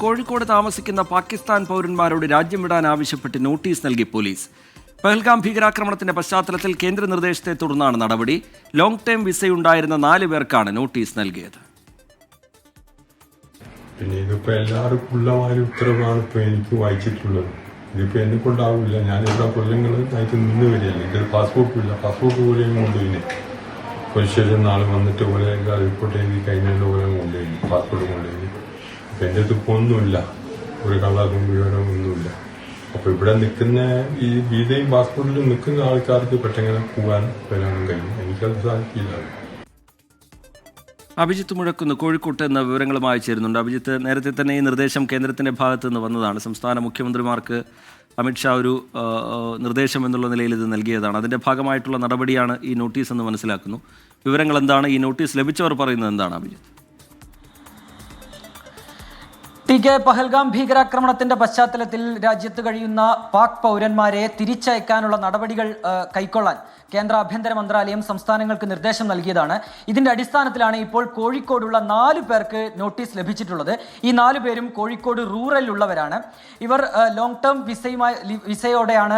കോഴിക്കോട് താമസിക്കുന്ന പാകിസ്ഥാൻ പൗരന്മാരോട് രാജ്യം വിടാൻ ആവശ്യപ്പെട്ട് നോട്ടീസ് നൽകി പോലീസ്. പഹൽഗാം ഭീകരാക്രമണത്തിന്റെ പശ്ചാത്തലത്തിൽ കേന്ദ്ര നിർദ്ദേശത്തെ തുടർന്നാണ് നടപടി. ലോങ് ടേം വിസയുണ്ടായിരുന്ന 4 പേർക്കാണ് നോട്ടീസ് നൽകിയത്. പിന്നെ ഇതിപ്പോ എല്ലാവർക്കും ഉള്ളമാതിരി ഉത്തരവാണ് ഇപ്പൊ എനിക്ക് വായിച്ചിട്ടുള്ളത്. ഇതിപ്പോ എന്നെ കൊണ്ടാവില്ല. ഞാൻ ഇവിടെ കൊല്ലങ്ങൾ ആയിട്ട് നിന്ന് വരികയല്ല. ഇതിൽ പാസ്പോർട്ടും ഇല്ല. പാസ്പോർട്ട് പോലെയും കൊണ്ടുപോയിന് പോലീസ് സ്റ്റേഷൻ നാളെ വന്നിട്ട് പോലെ റിപ്പോർട്ട് എഴുതി കഴിഞ്ഞതിൻ്റെ പോലെ കൊണ്ടുപോയി പാസ്പോർട്ട് കൊണ്ടുപോയി. അപ്പം എൻ്റെ അടുത്ത് ഒന്നുമില്ല, ഒരു കളറും വിവരവും ഒന്നുമില്ല. അപ്പോൾ ഇവിടെ നിൽക്കുന്ന ഈ വീതയും പാസ്പോർട്ടിലും നിൽക്കുന്ന ആൾക്കാർക്ക് പെട്ടെന്ന് പോകാൻ വരാനും കഴിയും. എനിക്കത് സാധിക്കില്ല. അഭിജിത്ത് മുഴക്കുന്ന് കോഴിക്കോട്ട് എന്ന വിവരങ്ങളുമായി ചേരുന്നുണ്ട്. അഭിജിത്ത്, നേരത്തെ തന്നെ ഈ നിർദ്ദേശം കേന്ദ്രത്തിന്റെ ഭാഗത്തു നിന്ന് വന്നതാണ്. സംസ്ഥാന മുഖ്യമന്ത്രിമാർക്ക് അമിത്ഷാ ഒരു നിർദ്ദേശം എന്നുള്ള നിലയിൽ ഇത് നൽകിയതാണ്. അതിന്റെ ഭാഗമായിട്ടുള്ള നടപടിയാണ് ഈ നോട്ടീസ് എന്ന് മനസ്സിലാക്കുന്നു. വിവരങ്ങൾ എന്താണ്? ഈ നോട്ടീസ് ലഭിച്ചവർ പറയുന്നത് എന്താണ് അഭിജിത്ത്? പഹൽഗാം ഭീകരാക്രമണത്തിന്റെ പശ്ചാത്തലത്തിൽ രാജ്യത്ത് കഴിയുന്ന പാക് പൗരന്മാരെ തിരിച്ചയക്കാനുള്ള നടപടികൾ കൈക്കൊള്ളാൻ കേന്ദ്ര ആഭ്യന്തര മന്ത്രാലയം സംസ്ഥാനങ്ങൾക്ക് നിർദ്ദേശം നൽകിയതാണ്. ഇതിന്റെ അടിസ്ഥാനത്തിലാണ് ഇപ്പോൾ കോഴിക്കോടുള്ള 4 പേർക്ക് നോട്ടീസ് ലഭിച്ചിട്ടുള്ളത്. ഈ 4 പേരും കോഴിക്കോട് റൂറലിലുള്ളവരാണ്. ഇവർ ലോങ് ടേം വിസയോടെയാണ്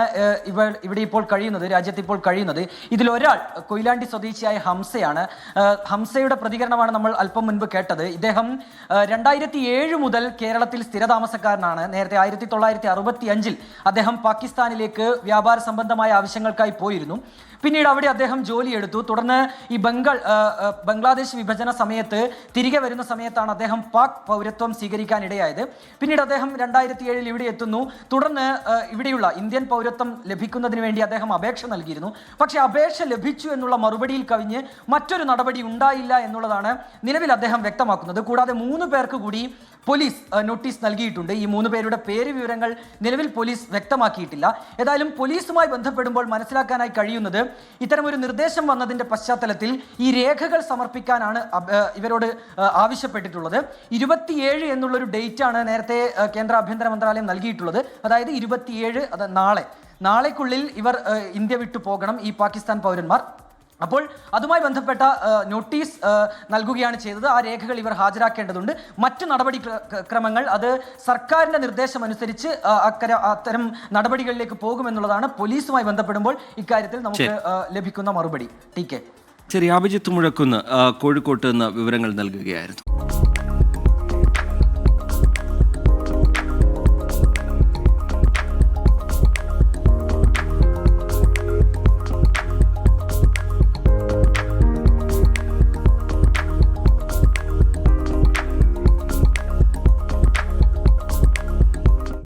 ഇവിടെ ഇപ്പോൾ കഴിയുന്നത്, രാജ്യത്ത് ഇപ്പോൾ കഴിയുന്നത്. ഇതിലൊരാൾ കൊയിലാണ്ടി സ്വദേശിയായ ഹംസയാണ്. ഹംസയുടെ പ്രതികരണമാണ് നമ്മൾ അല്പം മുൻപ് കേട്ടത്. ഇദ്ദേഹം 2007 മുതൽ കേരളത്തിൽ സ്ഥിരതാമസക്കാരനാണ്. നേരത്തെ 1965 അദ്ദേഹം പാകിസ്ഥാനിലേക്ക് വ്യാപാര സംബന്ധമായ ആവശ്യങ്ങൾക്കായി പോയിരുന്നു. പിന്നീട് അവിടെ അദ്ദേഹം ജോലിയെടുത്തു. തുടർന്ന് ഈ ബംഗ്ലാദേശ് വിഭജന സമയത്ത് തിരികെ വരുന്ന സമയത്താണ് അദ്ദേഹം പാക് പൗരത്വം സ്വീകരിക്കാൻ ഇടയായത്. പിന്നീട് അദ്ദേഹം 2007 ഇവിടെ എത്തുന്നു. തുടർന്ന് ഇവിടെയുള്ള ഇന്ത്യൻ പൗരത്വം ലഭിക്കുന്നതിന് വേണ്ടി അദ്ദേഹം അപേക്ഷ നൽകിയിരുന്നു. പക്ഷേ അപേക്ഷ ലഭിച്ചു എന്നുള്ള മറുപടിയിൽ കവിഞ്ഞ് മറ്റൊരു നടപടി ഉണ്ടായില്ല എന്നുള്ളതാണ് നിലവിൽ അദ്ദേഹം വ്യക്തമാക്കുന്നത്. കൂടാതെ 3 പേർക്ക് കൂടി പോലീസ് നോട്ടീസ് നൽകിയിട്ടുണ്ട്. ഈ 3 പേരുടെ പേര് വിവരങ്ങൾ നിലവിൽ പോലീസ് വ്യക്തമാക്കിയിട്ടില്ല. ഏതായാലും പോലീസുമായി ബന്ധപ്പെടുമ്പോൾ മനസ്സിലാക്കാനായി കഴിയുന്നത്, ഇത്തരമൊരു നിർദ്ദേശം വന്നതിന്റെ പശ്ചാത്തലത്തിൽ ഈ രേഖകൾ സമർപ്പിക്കാനാണ് ഇവരോട് ആവശ്യപ്പെട്ടിട്ടുള്ളത്. 27 എന്നുള്ളൊരു ഡേറ്റ് ആണ് നേരത്തെ കേന്ദ്ര ആഭ്യന്തര മന്ത്രാലയം നൽകിയിട്ടുള്ളത്. അതായത് 27, അത് നാളേക്കുള്ളിൽ ഇവർ ഇന്ത്യ വിട്ടു പോകണം, ഈ പാകിസ്ഥാൻ പൗരന്മാർ. അപ്പോൾ അതുമായി ബന്ധപ്പെട്ട നോട്ടീസ് നൽകുകയാണ് ചെയ്തത്. ആ രേഖകൾ ഇവർ ഹാജരാക്കേണ്ടതുണ്ട്. മറ്റ് നടപടി ക്രമങ്ങൾ അത് സർക്കാരിന്റെ നിർദ്ദേശം അനുസരിച്ച് അത്തരം നടപടികളിലേക്ക് പോകുമെന്നുള്ളതാണ് പോലീസുമായി ബന്ധപ്പെടുമ്പോൾ ഇക്കാര്യത്തിൽ നമുക്ക് ലഭിക്കുന്ന മറുപടി. ശരി, അഭിജിത്ത് മുഴക്കുന്ന് കോഴിക്കോട്ട് നിന്ന് വിവരങ്ങൾ നൽകുകയായിരുന്നു.